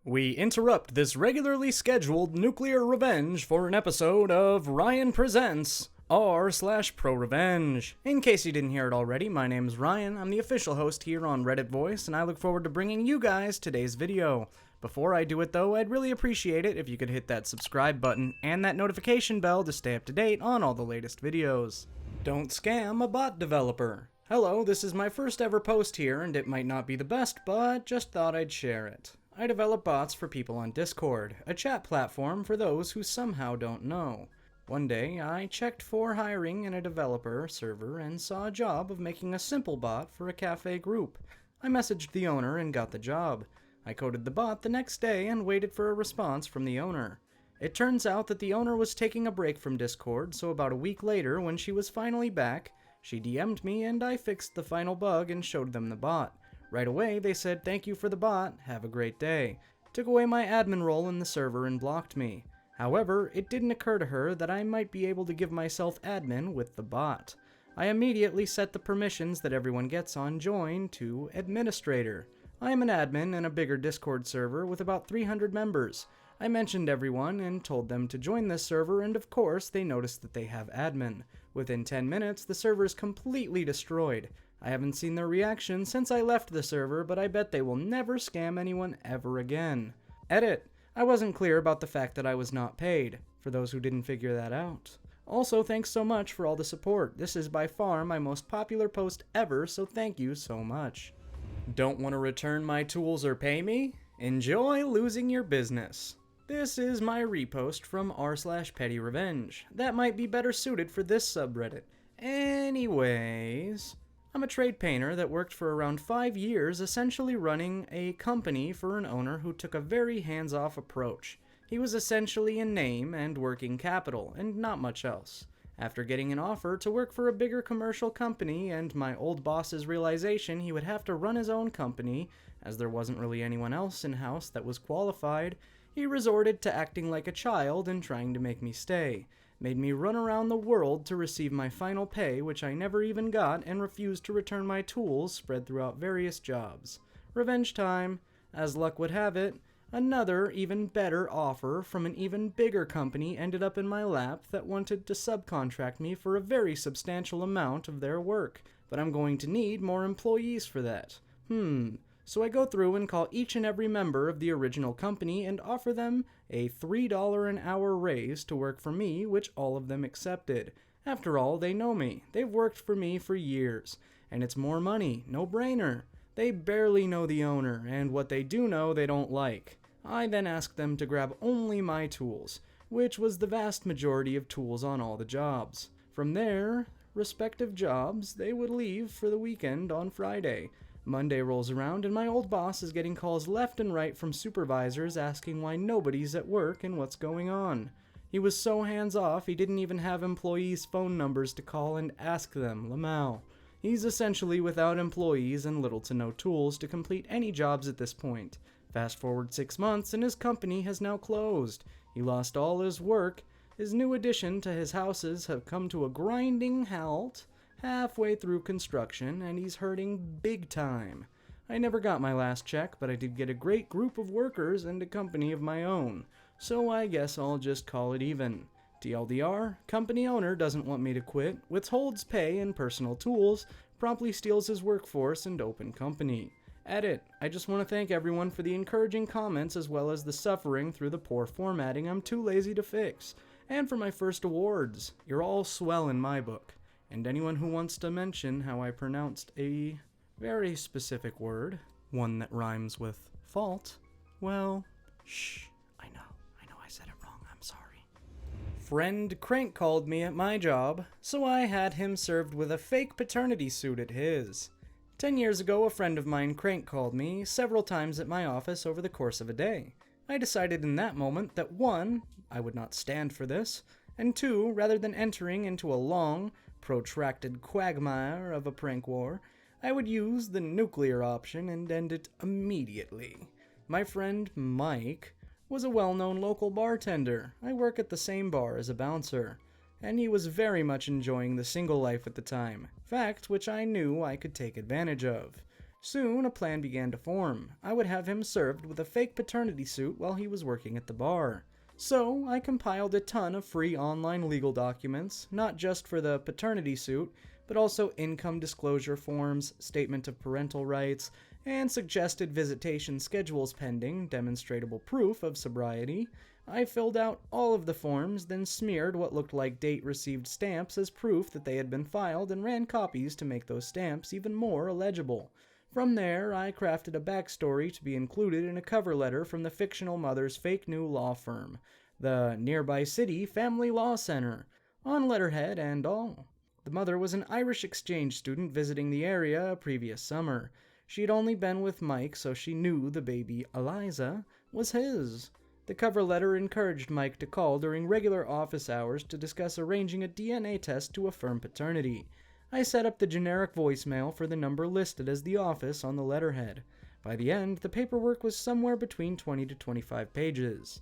We interrupt this regularly scheduled nuclear revenge for an episode of Ryan Presents r/ProRevenge. In case you didn't hear it already, my name's Ryan. I'm the official host here on Reddit Voice, and I look forward to bringing you guys today's video. Before I do it though, I'd really appreciate it if you could hit that subscribe button and that notification bell to stay up to date on all the latest videos. Don't scam a bot developer. Hello, this is my first ever post here, and it might not be the best, but just thought I'd share it. I develop bots for people on Discord, a chat platform for those who somehow don't know. One day, I checked for hiring in a developer server and saw a job of making a simple bot for a cafe group. I messaged the owner and got the job. I coded the bot the next day and waited for a response from the owner. It turns out that the owner was taking a break from Discord, so about a week later, when she was finally back, she DM'd me and I fixed the final bug and showed them the bot. Right away, they said, "Thank you for the bot, have a great day." Took away my admin role in the server and blocked me. However, it didn't occur to her that I might be able to give myself admin with the bot. I immediately set the permissions that everyone gets on join to administrator. I am an admin in a bigger Discord server with about 300 members. I mentioned everyone and told them to join this server, and of course, they noticed that they have admin. Within 10 minutes, the server is completely destroyed. I haven't seen their reaction since I left the server, but I bet they will never scam anyone ever again. Edit. I wasn't clear about the fact that I was not paid, for those who didn't figure that out. Also, thanks so much for all the support. This is by far my most popular post ever, so thank you so much. Don't want to return my tools or pay me? Enjoy losing your business. This is my repost from r/PettyRevenge. That might be better suited for this subreddit. Anyways, I'm a trade painter that worked for around 5 years, essentially running a company for an owner who took a very hands-off approach. He was essentially in name and working capital, and not much else. After getting an offer to work for a bigger commercial company and my old boss's realization he would have to run his own company, as there wasn't really anyone else in-house that was qualified, he resorted to acting like a child and trying to make me stay. Made me run around the world to receive my final pay, which I never even got, and refused to return my tools spread throughout various jobs. Revenge time. As luck would have it, another, even better offer from an even bigger company ended up in my lap that wanted to subcontract me for a very substantial amount of their work, but I'm going to need more employees for that. So I go through and call each and every member of the original company and offer them a $3 an hour raise to work for me, which all of them accepted. After all, they know me. They've worked for me for years. And it's more money, no brainer. They barely know the owner, and what they do know they don't like. I then asked them to grab only my tools, which was the vast majority of tools on all the jobs. From their respective jobs, they would leave for the weekend on Friday. Monday rolls around and my old boss is getting calls left and right from supervisors asking why nobody's at work and what's going on. He was so hands-off he didn't even have employees' phone numbers to call and ask them, Lamau. He's essentially without employees and little to no tools to complete any jobs at this point. Fast forward 6 months and his company has now closed. He lost all his work. His new addition to his houses have come to a grinding halt halfway through construction, and he's hurting big time. I never got my last check, but I did get a great group of workers and a company of my own, so I guess I'll just call it even. TLDR, company owner doesn't want me to quit, withholds pay and personal tools, promptly steals his workforce and open company. Edit. I just want to thank everyone for the encouraging comments as well as the suffering through the poor formatting I'm too lazy to fix, and for my first awards. You're all swell in my book. And anyone who wants to mention how I pronounced a very specific word, one that rhymes with fault, well, shh, I know I said it wrong, I'm sorry. Friend Crank called me at my job, so I had him served with a fake paternity suit at his. 10 years ago, a friend of mine, Crank, called me several times at my office over the course of a day. I decided in that moment that 1, I would not stand for this, and 2, rather than entering into a long, protracted quagmire of a prank war, I would use the nuclear option and end it immediately. My friend Mike was a well-known local bartender. I work at the same bar as a bouncer, and he was very much enjoying the single life at the time, fact which I knew I could take advantage of. Soon, a plan began to form. I would have him served with a fake paternity suit while he was working at the bar. So, I compiled a ton of free online legal documents, not just for the paternity suit, but also income disclosure forms, statement of parental rights, and suggested visitation schedules pending demonstrable proof of sobriety. I filled out all of the forms, then smeared what looked like date-received stamps as proof that they had been filed and ran copies to make those stamps even more illegible. From there, I crafted a backstory to be included in a cover letter from the fictional mother's fake new law firm, the Nearby City Family Law Center, on letterhead and all. The mother was an Irish exchange student visiting the area a previous summer. She'd only been with Mike, so she knew the baby, Eliza, was his. The cover letter encouraged Mike to call during regular office hours to discuss arranging a DNA test to affirm paternity. I set up the generic voicemail for the number listed as the office on the letterhead. By the end, the paperwork was somewhere between 20 to 25 pages.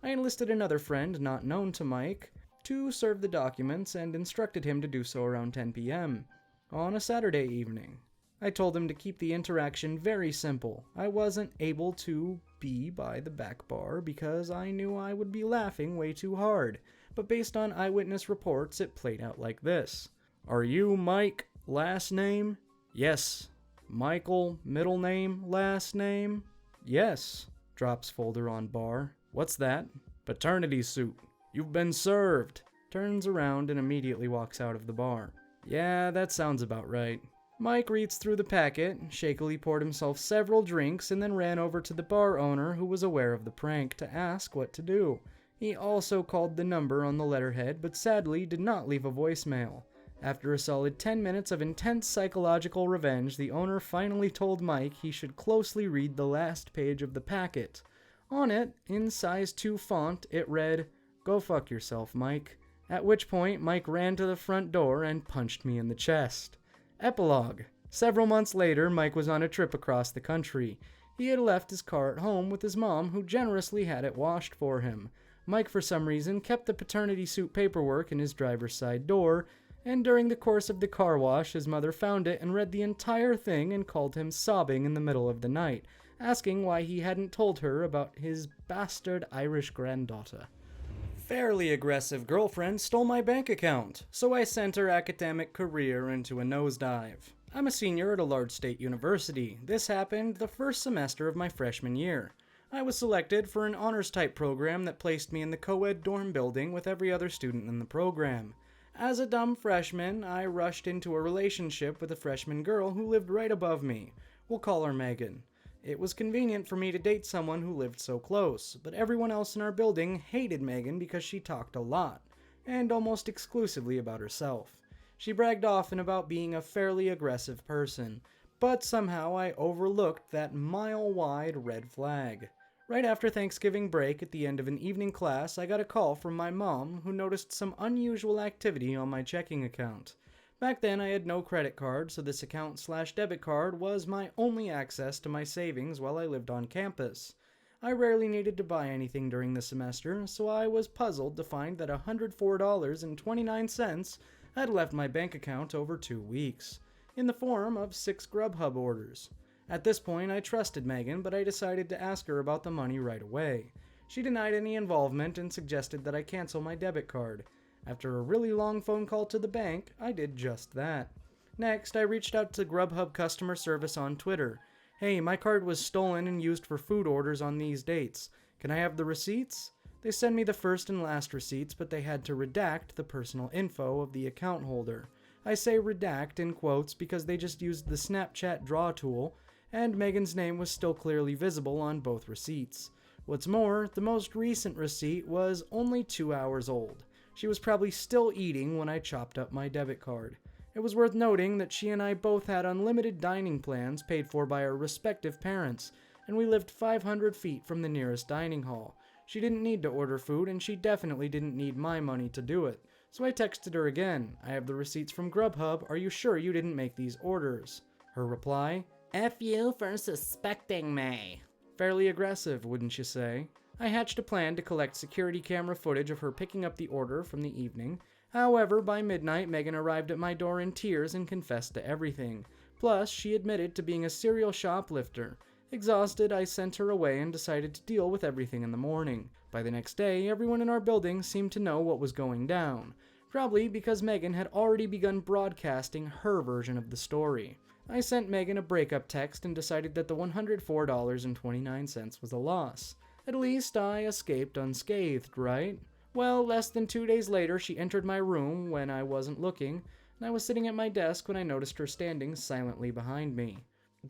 I enlisted another friend not known to Mike to serve the documents and instructed him to do so around 10 p.m. on a Saturday evening. I told him to keep the interaction very simple. I wasn't able to be by the back bar because I knew I would be laughing way too hard, but based on eyewitness reports, it played out like this. "Are you Mike, last name?" "Yes." "Michael, middle name, last name?" "Yes." Drops folder on bar. "What's that?" "Paternity suit. You've been served." Turns around and immediately walks out of the bar. "Yeah, that sounds about right." Mike reads through the packet, shakily poured himself several drinks, and then ran over to the bar owner, who was aware of the prank, to ask what to do. He also called the number on the letterhead, but sadly did not leave a voicemail. After a solid 10 minutes of intense psychological revenge, the owner finally told Mike he should closely read the last page of the packet. On it, in size 2 font, it read, "Go fuck yourself, Mike." At which point, Mike ran to the front door and punched me in the chest. Epilogue. Several months later, Mike was on a trip across the country. He had left his car at home with his mom, who generously had it washed for him. Mike, for some reason, kept the paternity suit paperwork in his driver's side door, and during the course of the car wash, his mother found it and read the entire thing and called him sobbing in the middle of the night, asking why he hadn't told her about his bastard Irish granddaughter. Fairly aggressive girlfriend stole my bank account, so I sent her academic career into a nosedive. I'm a senior at a large state university. This happened the first semester of my freshman year. I was selected for an honors-type program that placed me in the co-ed dorm building with every other student in the program. As a dumb freshman, I rushed into a relationship with a freshman girl who lived right above me. We'll call her Megan. It was convenient for me to date someone who lived so close, but everyone else in our building hated Megan because she talked a lot, and almost exclusively about herself. She bragged often about being a fairly aggressive person, but somehow I overlooked that mile-wide red flag. Right after Thanksgiving break, at the end of an evening class, I got a call from my mom, who noticed some unusual activity on my checking account. Back then, I had no credit card, so this account/debit card was my only access to my savings while I lived on campus. I rarely needed to buy anything during the semester, so I was puzzled to find that $104.29 had left my bank account over 2 weeks, in the form of 6 Grubhub orders. At this point, I trusted Megan, but I decided to ask her about the money right away. She denied any involvement and suggested that I cancel my debit card. After a really long phone call to the bank, I did just that. Next, I reached out to Grubhub customer service on Twitter. "Hey, my card was stolen and used for food orders on these dates. Can I have the receipts?" They sent me the first and last receipts, but they had to redact the personal info of the account holder. I say redact in quotes because they just used the Snapchat draw tool, and Megan's name was still clearly visible on both receipts. What's more, the most recent receipt was only 2 hours old. She was probably still eating when I chopped up my debit card. It was worth noting that she and I both had unlimited dining plans paid for by our respective parents, and we lived 500 feet from the nearest dining hall. She didn't need to order food, and she definitely didn't need my money to do it. So I texted her again. "I have the receipts from Grubhub. Are you sure you didn't make these orders?" Her reply, "F you for suspecting me." Fairly aggressive, wouldn't you say? I hatched a plan to collect security camera footage of her picking up the order from the evening. However, by midnight, Megan arrived at my door in tears and confessed to everything. Plus, she admitted to being a serial shoplifter. Exhausted, I sent her away and decided to deal with everything in the morning. By the next day, everyone in our building seemed to know what was going down. Probably because Megan had already begun broadcasting her version of the story. I sent Megan a breakup text and decided that the $104.29 was a loss. At least I escaped unscathed, right? Well, less than 2 days later, she entered my room when I wasn't looking, and I was sitting at my desk when I noticed her standing silently behind me.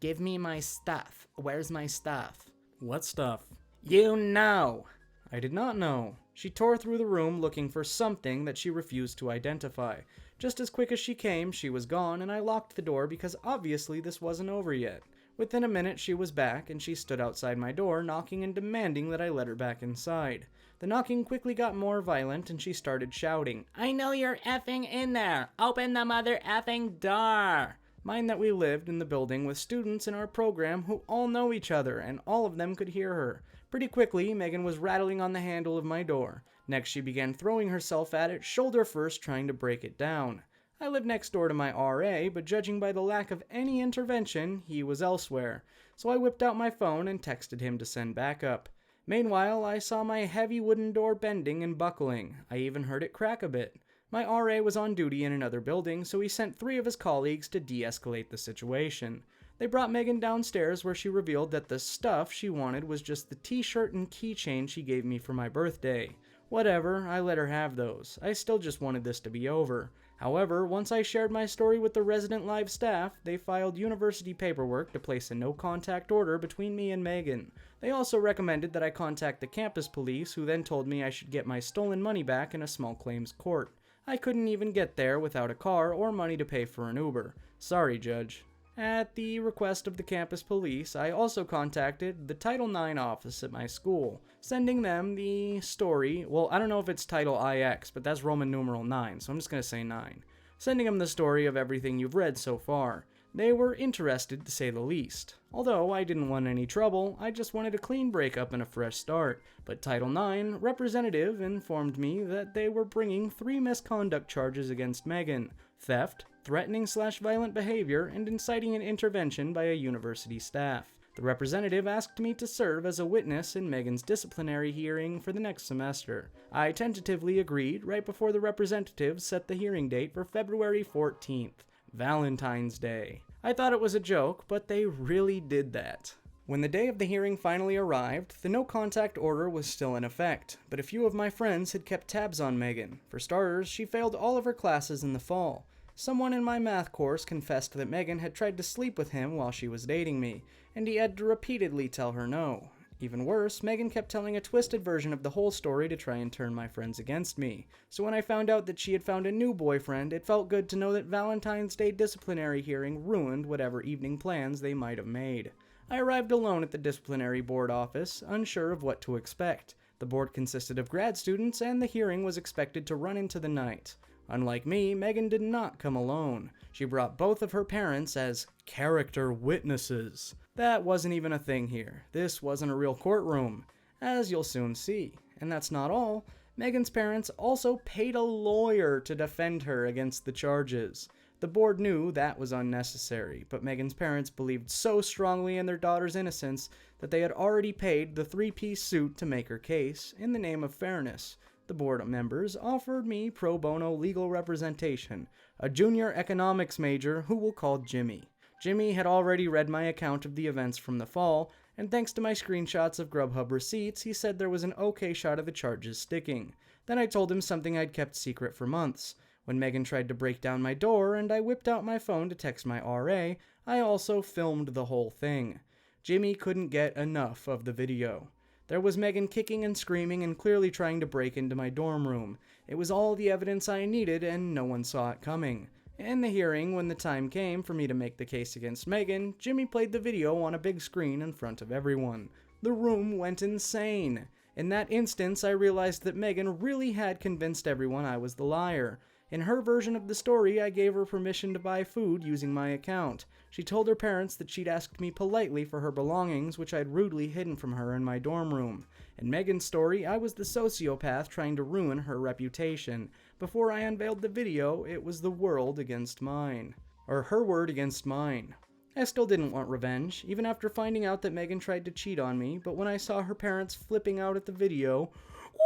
"Give me my stuff. Where's my stuff?" "What stuff?" "You know!" I did not know. She tore through the room looking for something that she refused to identify. Just as quick as she came, she was gone, and I locked the door because obviously this wasn't over yet. Within a minute, she was back, and she stood outside my door, knocking and demanding that I let her back inside. The knocking quickly got more violent, and she started shouting, "I know you're effing in there! Open the mother effing door!" Mind that we lived in the building with students in our program who all know each other, and all of them could hear her. Pretty quickly, Megan was rattling on the handle of my door. Next, she began throwing herself at it, shoulder first, trying to break it down. I lived next door to my RA, but judging by the lack of any intervention, he was elsewhere. So I whipped out my phone and texted him to send backup. Meanwhile, I saw my heavy wooden door bending and buckling. I even heard it crack a bit. My RA was on duty in another building, so he sent 3 of his colleagues to de-escalate the situation. They brought Megan downstairs where she revealed that the stuff she wanted was just the t-shirt and keychain she gave me for my birthday. Whatever, I let her have those. I still just wanted this to be over. However, once I shared my story with the resident live staff, they filed university paperwork to place a no-contact order between me and Megan. They also recommended that I contact the campus police, who then told me I should get my stolen money back in a small claims court. I couldn't even get there without a car or money to pay for an Uber. Sorry, Judge. At the request of the campus police, I also contacted the Title IX office at my school, sending them the story. Well, I don't know if it's Title IX, but that's Roman numeral 9, so I'm just going to say 9. Sending them the story of everything you've read so far. They were interested, to say the least. Although I didn't want any trouble, I just wanted a clean breakup and a fresh start. But Title IX representative informed me that they were bringing 3 misconduct charges against Megan: theft, threatening/violent behavior, and inciting an intervention by a university staff. The representative asked me to serve as a witness in Megan's disciplinary hearing for the next semester. I tentatively agreed right before the representative set the hearing date for February 14th, Valentine's Day. I thought it was a joke, but they really did that. When the day of the hearing finally arrived, the no-contact order was still in effect, but a few of my friends had kept tabs on Megan. For starters, she failed all of her classes in the fall. Someone in my math course confessed that Megan had tried to sleep with him while she was dating me, and he had to repeatedly tell her no. Even worse, Megan kept telling a twisted version of the whole story to try and turn my friends against me. So when I found out that she had found a new boyfriend, it felt good to know that Valentine's Day disciplinary hearing ruined whatever evening plans they might have made. I arrived alone at the disciplinary board office, unsure of what to expect. The board consisted of grad students, and the hearing was expected to run into the night. Unlike me, Megan did not come alone. She brought both of her parents as character witnesses. That wasn't even a thing here. This wasn't a real courtroom, as you'll soon see. And that's not all. Megan's parents also paid a lawyer to defend her against the charges. The board knew that was unnecessary, but Megan's parents believed so strongly in their daughter's innocence that they had already paid the 3-piece suit to make her case in the name of fairness. The board members offered me pro bono legal representation, a junior economics major who we'll call Jimmy. Jimmy had already read my account of the events from the fall, and thanks to my screenshots of Grubhub receipts, he said there was an okay shot of the charges sticking. Then I told him something I'd kept secret for months. When Megan tried to break down my door and I whipped out my phone to text my RA, I also filmed the whole thing. Jimmy couldn't get enough of the video. There was Megan kicking and screaming and clearly trying to break into my dorm room. It was all the evidence I needed, and no one saw it coming. In the hearing, when the time came for me to make the case against Megan, Jimmy played the video on a big screen in front of everyone. The room went insane. In that instance, I realized that Megan really had convinced everyone I was the liar. In her version of the story, I gave her permission to buy food using my account. She told her parents that she'd asked me politely for her belongings, which I'd rudely hidden from her in my dorm room. In Megan's story, I was the sociopath trying to ruin her reputation. Before I unveiled the video, it was the world against mine. or her word against mine. I still didn't want revenge, even after finding out that Megan tried to cheat on me, but when I saw her parents flipping out at the video,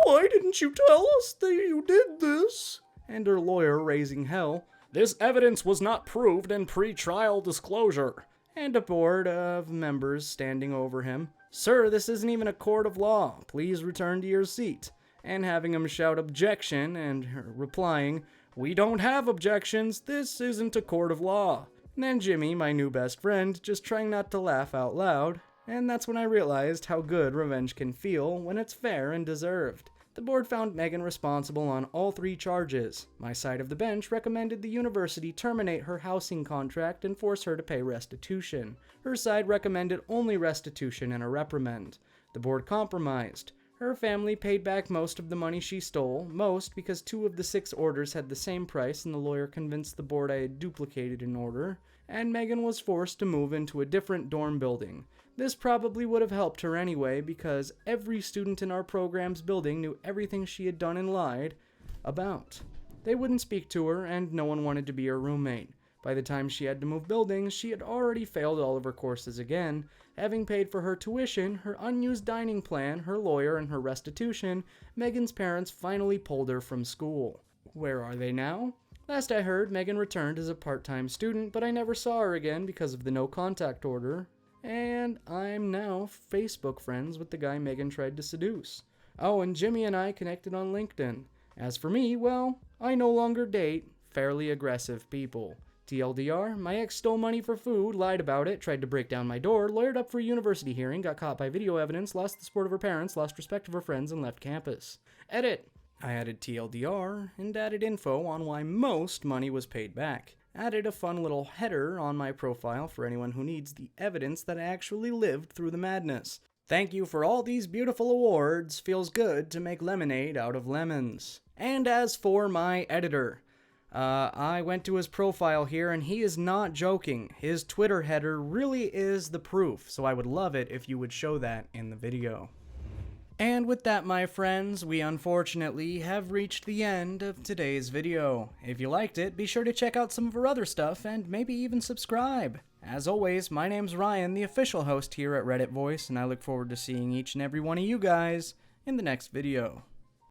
"Why didn't you tell us that you did this?" and her lawyer raising hell, "This evidence was not proved in pre-trial disclosure," and a board of members standing over him, "Sir, this isn't even a court of law. Please return to your seat," and having him shout objection and her replying, "We don't have objections. This isn't a court of law." And then Jimmy, my new best friend, just trying not to laugh out loud, and that's when I realized how good revenge can feel when it's fair and deserved. The board found Megan responsible on all 3 charges. My side of the bench recommended the university terminate her housing contract and force her to pay restitution. Her side recommended only restitution and a reprimand. The board compromised. Her family paid back most of the money she stole, most because 2 of the 6 orders had the same price and the lawyer convinced the board I had duplicated an order, and Megan was forced to move into a different dorm building. This probably would have helped her anyway because every student in our program's building knew everything she had done and lied about. They wouldn't speak to her and no one wanted to be her roommate. By the time she had to move buildings, she had already failed all of her courses again. Having paid for her tuition, her unused dining plan, her lawyer, and her restitution, Megan's parents finally pulled her from school. Where are they now? Last I heard, Megan returned as a part-time student, but I never saw her again because of the no contact order. And I'm now Facebook friends with the guy Megan tried to seduce. Oh, and Jimmy and I connected on LinkedIn. As for me, well, I no longer date fairly aggressive people. TLDR, my ex stole money for food, lied about it, tried to break down my door, lawyered up for a university hearing, got caught by video evidence, lost the support of her parents, lost respect of her friends, and left campus. Edit. I added TLDR and added info on why most money was paid back. Added a fun little header on my profile for anyone who needs the evidence that I actually lived through the madness. Thank you for all these beautiful awards. Feels good to make lemonade out of lemons. And as for my editor, I went to his profile here and he is not joking. His Twitter header really is the proof, so I would love it if you would show that in the video. And with that, my friends, we unfortunately have reached the end of today's video. If you liked it, be sure to check out some of our other stuff and maybe even subscribe. As always, my name's Ryan, the official host here at Reddit Voice, and I look forward to seeing each and every one of you guys in the next video.